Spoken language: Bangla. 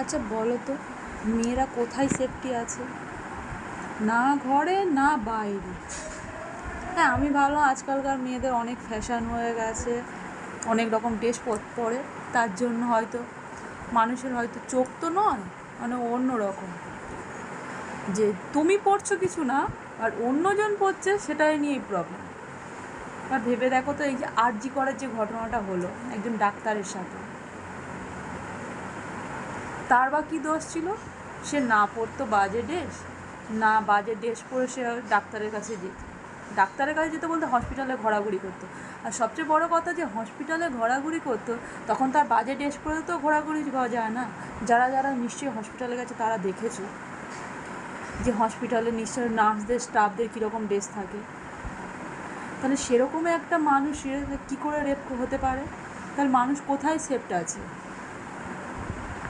আচ্ছা বলো তো, মেয়েরা কোথায় সেফটি আছে? না ঘরে না বাইরে। হ্যাঁ, আমি ভাবলাম আজকালকার মেয়েদের অনেক ফ্যাশন হয়ে গেছে, অনেক রকম ড্রেস পরে, তার জন্য হয়তো মানুষের হয়তো চোখ তো নয়, মানে অন্য রকম, যে তুমি পড়ছো কিছু না আর অন্যজন পড়ছে সেটাই নিয়েই প্রবলেম। আর ভেবে দেখো তো, এই যে আরজি করার যে ঘটনাটা হলো একজন ডাক্তারের সাথে, তার বা কী দোষ ছিল? সে না পড়তো বাজে ড্রেস, না বাজে ড্রেস পরে সে ডাক্তারের কাছে যেত। ডাক্তারের কাছে যেতে বলতে হসপিটালে ঘোরাঘুরি করতো। আর সবচেয়ে বড় কথা, যে হসপিটালে ঘোরাঘুরি করতো তখন তার বাজে ড্রেস পরে তো ঘোরাঘুরি করা যায় না। যারা যারা নিশ্চয়ই হসপিটালে গেছে তারা দেখেছো যে হসপিটালে নিশ্চয়ই নার্সদের স্টাফদের কীরকম ড্রেস থাকে। তাহলে সেরকমই একটা মানুষের কী করে রেপ হতে পারে? তাহলে মানুষ কোথায় সেফট আছে?